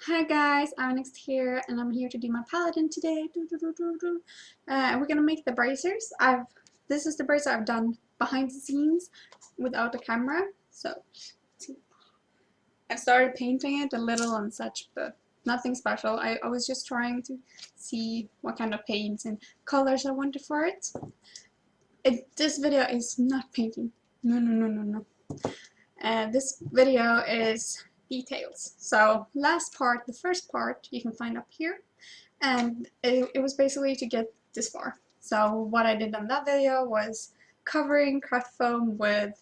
Hi guys, Avnxt here, and I'm here to do my paladin today. We're gonna make the bracers. This is the bracer I've done behind the scenes without the camera. So I started painting it a little and such, but nothing special. I was just trying to see what kind of paints and colors I wanted for it. This video is not painting. No. This video is details. So last part, the first part, you can find up here, and it was basically to get this far. So what I did on that video was covering craft foam with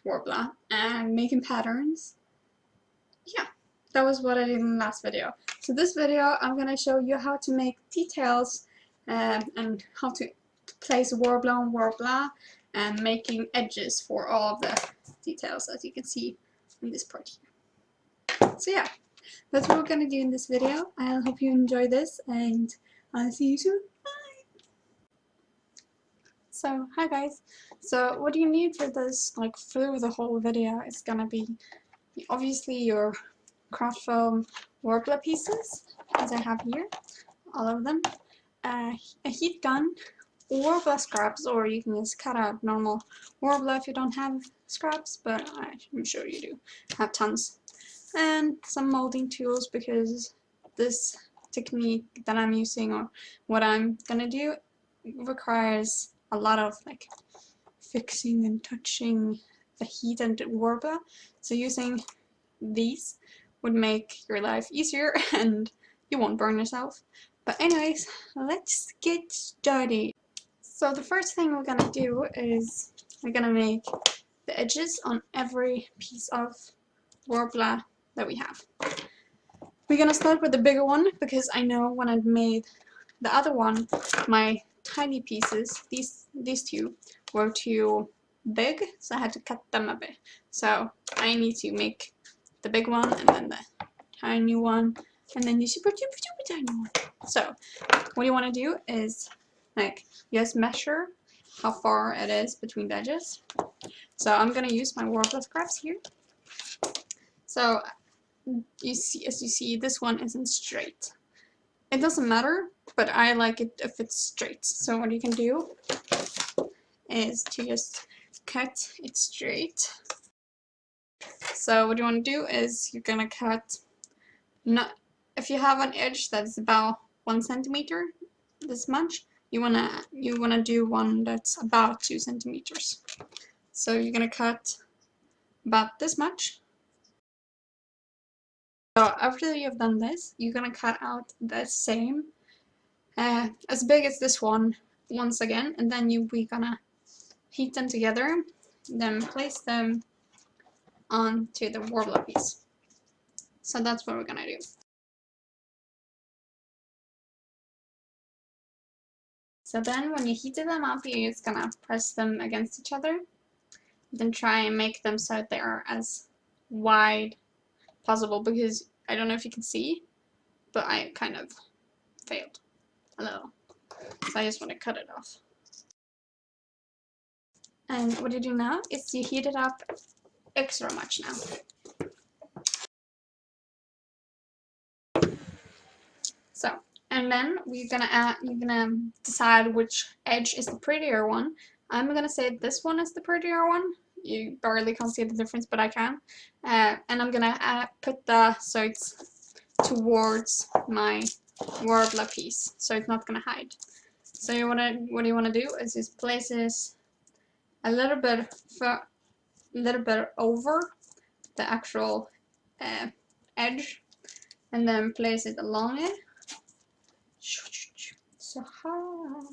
Worbla and making patterns. Yeah, that was what I did in the last video. So this video I'm gonna show you how to make details and how to place Worbla on Worbla and making edges for all of the details, as you can see in this part here. So yeah, that's what we're gonna do in this video. I hope you enjoy this, and I'll see you soon. Bye! So hi guys. So what you need for this, like through the whole video, is gonna be obviously your craft foam Worbla pieces, as I have here, all of them, a heat gun, Worbla scraps, or you can just cut out normal Worbla if you don't have scraps, but I'm sure you do have tons. And some molding tools, because this technique that I'm using, or what I'm gonna do, requires a lot of like fixing and touching the heat and Worbla. So using these would make your life easier and you won't burn yourself. But anyways, let's get started. So the first thing we're gonna do is we're gonna make the edges on every piece of Worbla that we have. We're gonna start with the bigger one, because I know when I've made the other one, my tiny pieces, these two, were too big, so I had to cut them a bit. So I need to make the big one, and then the tiny one, and then the super tiny one. So what you want to do is like just measure how far it is between the edges. So I'm gonna use my Worbla scraps here. So you see, as you see, this one isn't straight. It doesn't matter, but I like it if it's straight. So what you can do is to just cut it straight. So what you want to do is you're gonna cut, not if you have an edge that is about 1 centimeter, this much, you wanna do one that's about 2 centimeters. So you're gonna cut about this much. So after you've done this, you're gonna cut out the same, as big as this one once again, and then we're gonna heat them together, then place them onto the Worbla piece. So that's what we're gonna do. So then when you heated them up, you're just gonna press them against each other, then try and make them so they are as wide possible, because I don't know if you can see, but I kind of failed a little. So I just want to cut it off. And what you do now is you heat it up extra much now. So, and then you're gonna decide which edge is the prettier one. I'm gonna say this one is the prettier one. You barely can't see the difference, but I can. And I'm gonna put so it's towards my Worbla piece, so it's not gonna hide. So what you wanna do is just place this a little bit over the actual edge, and then place it along it. So hot.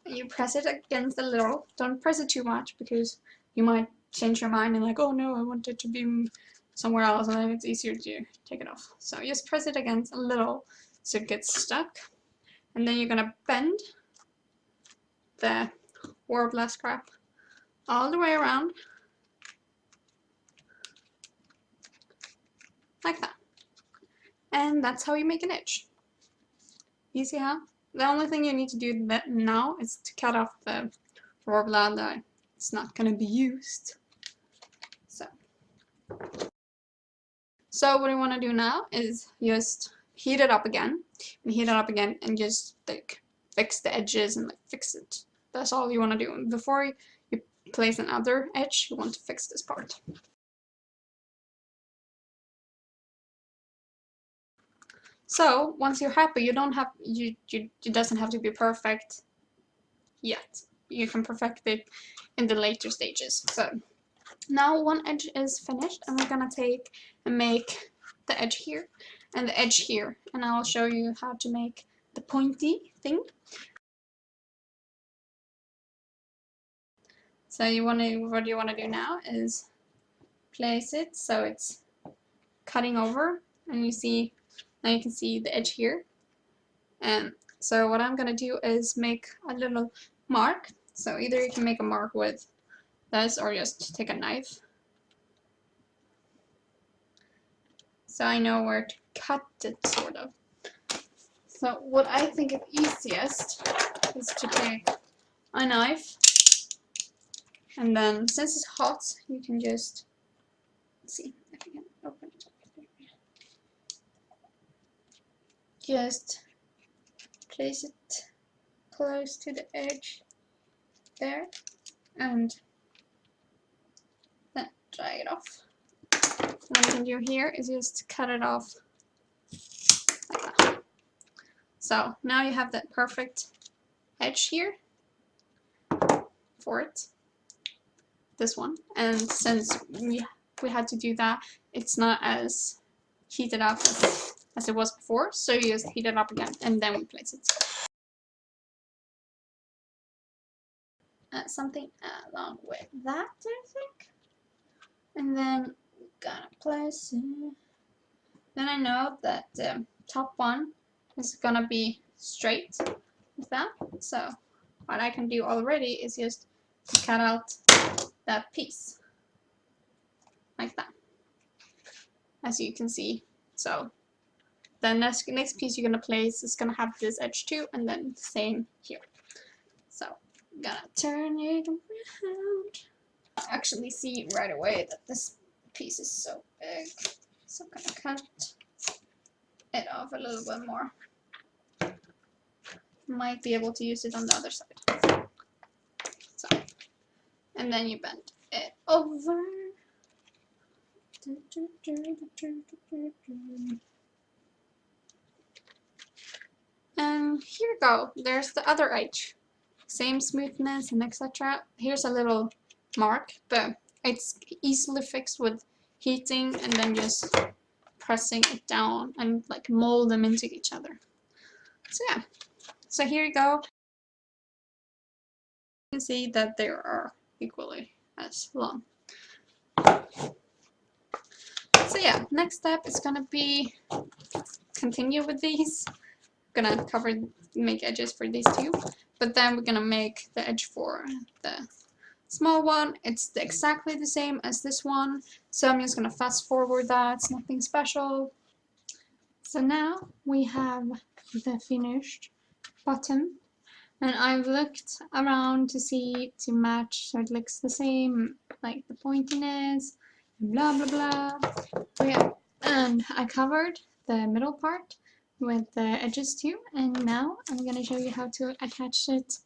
And you press it against a little. Don't press it too much, because you might change your mind and like, oh no, I want it to be somewhere else, and then it's easier to take it off. So just press it against a little so it gets stuck. And then you're gonna bend the Worbla scrap all the way around, like that. And that's how you make an edge. Easy, huh? The only thing you need to do now is to cut off the Worbla that it's not going to be used. So So what I want to do now is just heat it up again, and just like fix the edges and like fix it. That's all you want to do. Before you place another edge, you want to fix this part. So once you're happy, you don't have it doesn't have to be perfect yet. You can perfect it in the later stages. So now one edge is finished, and we're gonna take and make the edge here and the edge here, and I'll show you how to make the pointy thing. So what you want to do now is place it so it's cutting over, and now you can see the edge here. And so what I'm gonna do is make a little mark. So either you can make a mark with this or just take a knife. So I know where to cut it, sort of. So what I think is easiest is to take a knife, and then since it's hot, you can just, let's see if I can open it up. Just place it close to the edge there, and then dry it off. What you can do here is just cut it off like that. So now you have that perfect edge here for it, this one. And since we had to do that, it's not as heated up as it was before, so you just heat it up again and then we place it. Something along with that, I think. And then we're gonna place it. Then I know that the top one is gonna be straight like that. So what I can do already is just cut out that piece like that, as you can see. So the next piece you're gonna place is gonna have this edge too, and then the same here. So I'm gonna turn it around. Actually see right away that this piece is so big, so I'm gonna cut it off a little bit more. Might be able to use it on the other side. So, and then you bend it over. And here we go. There's the other edge. Same smoothness and etc. Here's a little mark, but it's easily fixed with heating and then just pressing it down and like mold them into each other. So yeah. So here you go. You can see that they are equally as long. So yeah, next step is gonna be continue with these. Gonna make edges for these two, but then we're gonna make the edge for the small one. It's exactly the same as this one, so I'm just gonna fast forward that. It's nothing special. So now we have the finished bottom, and I've looked around to match so it looks the same, like the pointiness, blah blah blah. So yeah, and I covered the middle part with the edges too, and now I'm gonna show you how to attach it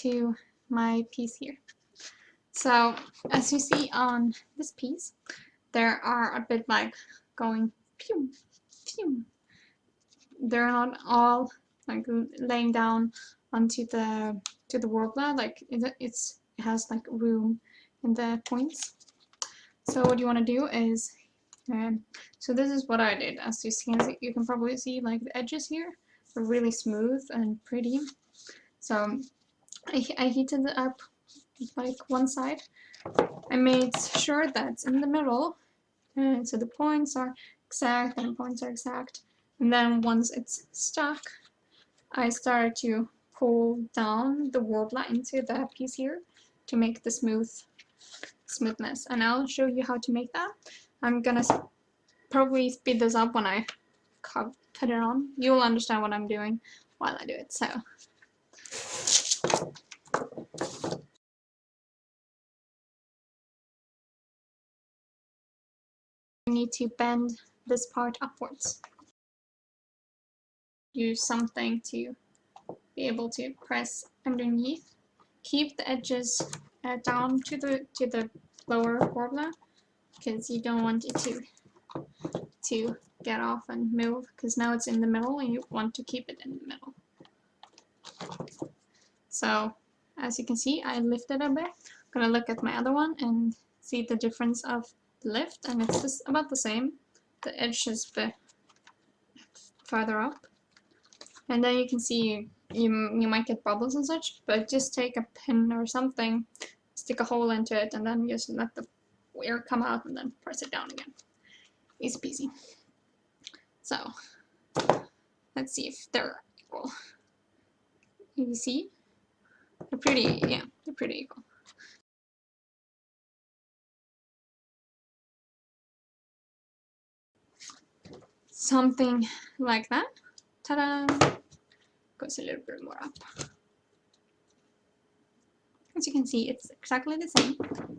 to my piece here. So as you see on this piece, there are a bit like going pew pew. They're not all like laying down onto the Worbla, like it has like room in the points. So what you want to do is so this is what I did. As you can probably see, like the edges here are really smooth and pretty. So I heated it up like one side. I made sure that it's in the middle, and so the points are exact and the points are exact. And then once it's stuck, I started to pull down the Worbla into the piece here to make the smoothness. And I'll show you how to make that. I'm gonna probably speed this up when I put it on. You'll understand what I'm doing while I do it. So you need to bend this part upwards. Use something to be able to press underneath. Keep the edges down to the lower Worbla, because you don't want it to get off and move, because now it's in the middle and you want to keep it in the middle. So as you can see, I lifted a bit. I'm gonna look at my other one and see the difference of lift, and it's just about the same. The edge is a bit further up, and then you can see you might get bubbles and such, but just take a pin or something, stick a hole into it, and then just let the air come out and then press it down again. Easy peasy. So let's see if they're equal. You see? They're pretty, yeah, they're pretty equal. Something like that. Ta-da! Goes a little bit more up. As you can see, it's exactly the same.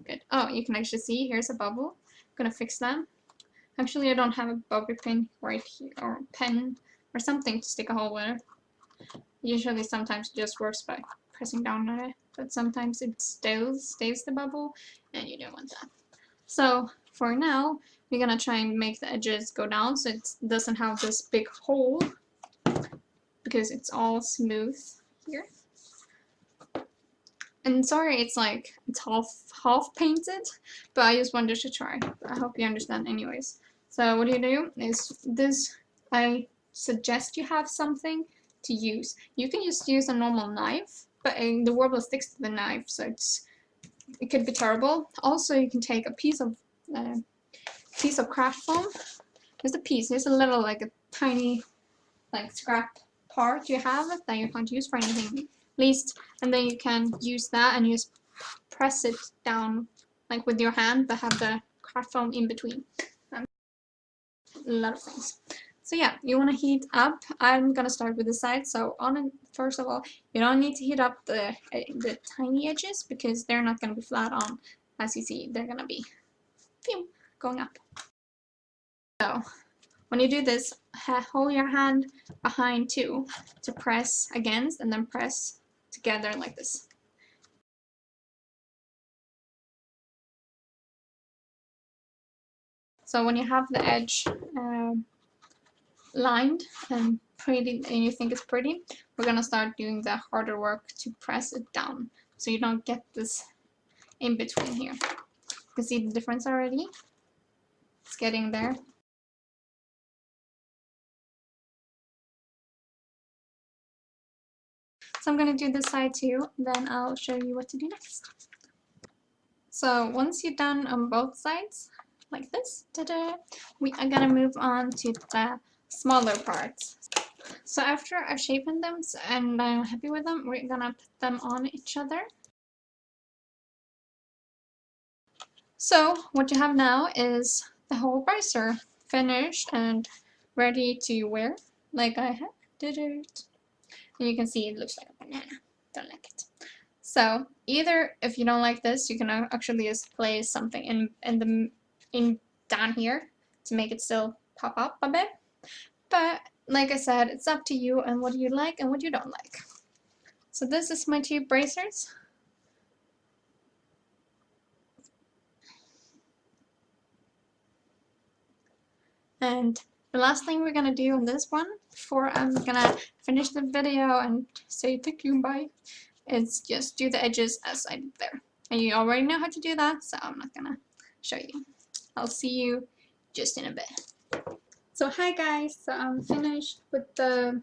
Good. Oh, you can actually see here's a bubble. I'm gonna fix that. Actually, I don't have a bobby pin right here, or a pen, or something to stick a hole with. Usually, sometimes it just works by pressing down on it, but sometimes it stays the bubble, and you don't want that. So for now, we're gonna try and make the edges go down so it doesn't have this big hole, because it's all smooth here. And sorry, it's like it's half painted, but I just wanted to try. I hope you understand anyways. So what you do is this, I suggest you have something to use. You can just use a normal knife, but the Worbla sticks to the knife, so it could be terrible. Also, you can take a piece of craft foam. Just a piece. There's a little, like a tiny, like scrap part you have that you can't use for anything, least, and then you can use that and just press it down, like with your hand, but have the craft foam in between. A lot of things. So yeah, you want to heat up. I'm gonna start with the side. So on it, first of all, you don't need to heat up the tiny edges, because they're not gonna be flat on. As you see, they're gonna be going up. So when you do this, hold your hand behind too to press against, and then press together like this. So when you have the edge lined and pretty, and you think it's pretty, we're gonna start doing the harder work to press it down, so you don't get this in between here. You can see the difference already. It's getting there. So I'm gonna do this side too, then I'll show you what to do next. So once you're done on both sides, like this, ta-da, we are gonna move on to the smaller parts. So after I've shaped them and I'm happy with them, we're gonna put them on each other. So what you have now is the whole bracer finished and ready to wear, like I have did it. And you can see it looks like a banana. Don't like it. So either if you don't like this, you can actually just place something in down here to make it still pop up a bit. But like I said, it's up to you and what you like and what you don't like. So this is my two bracers. And the last thing we're gonna do on this one, before I'm gonna finish the video and say thank you and bye, is just do the edges as I did there. And you already know how to do that, so I'm not gonna show you. I'll see you just in a bit. So hi guys, so I'm finished with the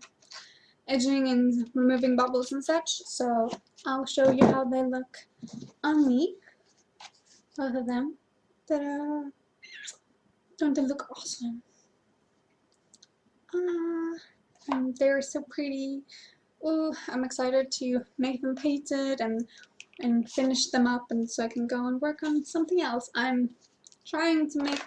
edging and removing bubbles and such, so I'll show you how they look on me. Both of them. Ta-da! Don't they look awesome? And they're so pretty. Oh, I'm excited to make them painted and finish them up, and so I can go and work on something else. I'm trying to make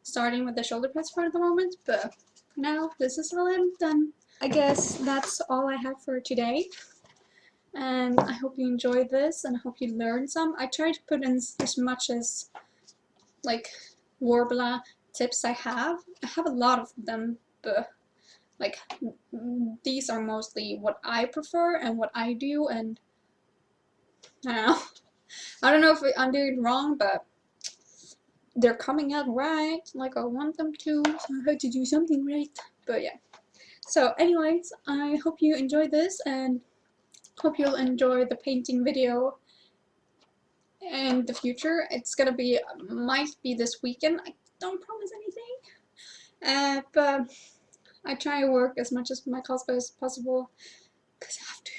starting with the shoulder pads for the moment, but for now this is all I'm done. I guess that's all I have for today, and I hope you enjoyed this and I hope you learned some. I tried to put in as much as like Worbla tips I have a lot of them, but like these are mostly what I prefer and what I do, and I don't know if I'm doing wrong, but they're coming out right like I want them to, so I have to do something right. But yeah, so anyways, I hope you enjoyed this and hope you'll enjoy the painting video in the future. It's gonna be, might be this weekend, I don't promise anything, but I try to work as much as my cosplay as possible because I have to.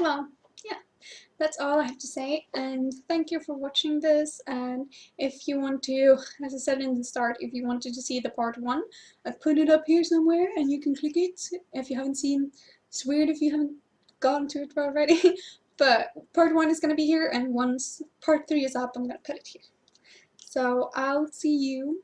Well, yeah, that's all I have to say, and thank you for watching this. And if you want to, as I said in the start, if you wanted to see the part 1, I've put it up here somewhere and you can click it if you haven't seen. It's weird if you haven't gone to it already, but part 1 is going to be here, and once part 3 is up, I'm going to put it here. So I'll see you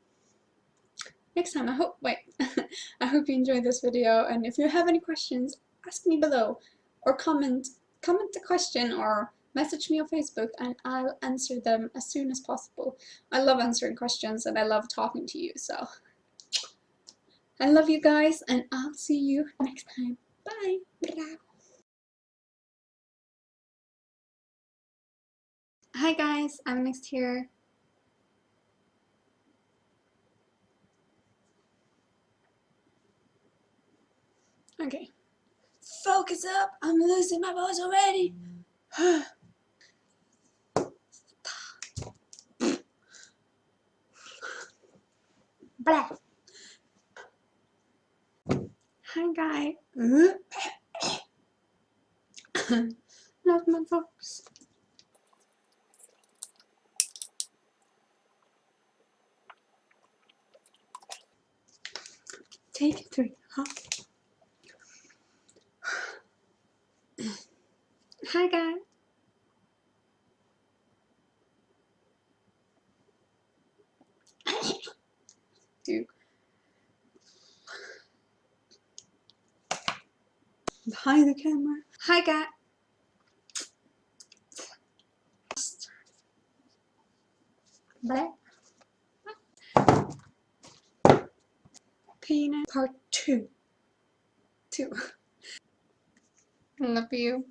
next time. I hope you enjoyed this video, and if you have any questions, ask me below, or comment the question, or message me on Facebook, and I'll answer them as soon as possible. I love answering questions and I love talking to you, so I love you guys, and I'll see you next time. Bye! Hi guys, Avnxt here. Okay. Focus up! I'm losing my voice already! Blah. Hi guys. Not my voice. Take 3, huh? Hi guys. Dude. Behind the camera. Hi guys. Black. Peanut. Part 2. Love you.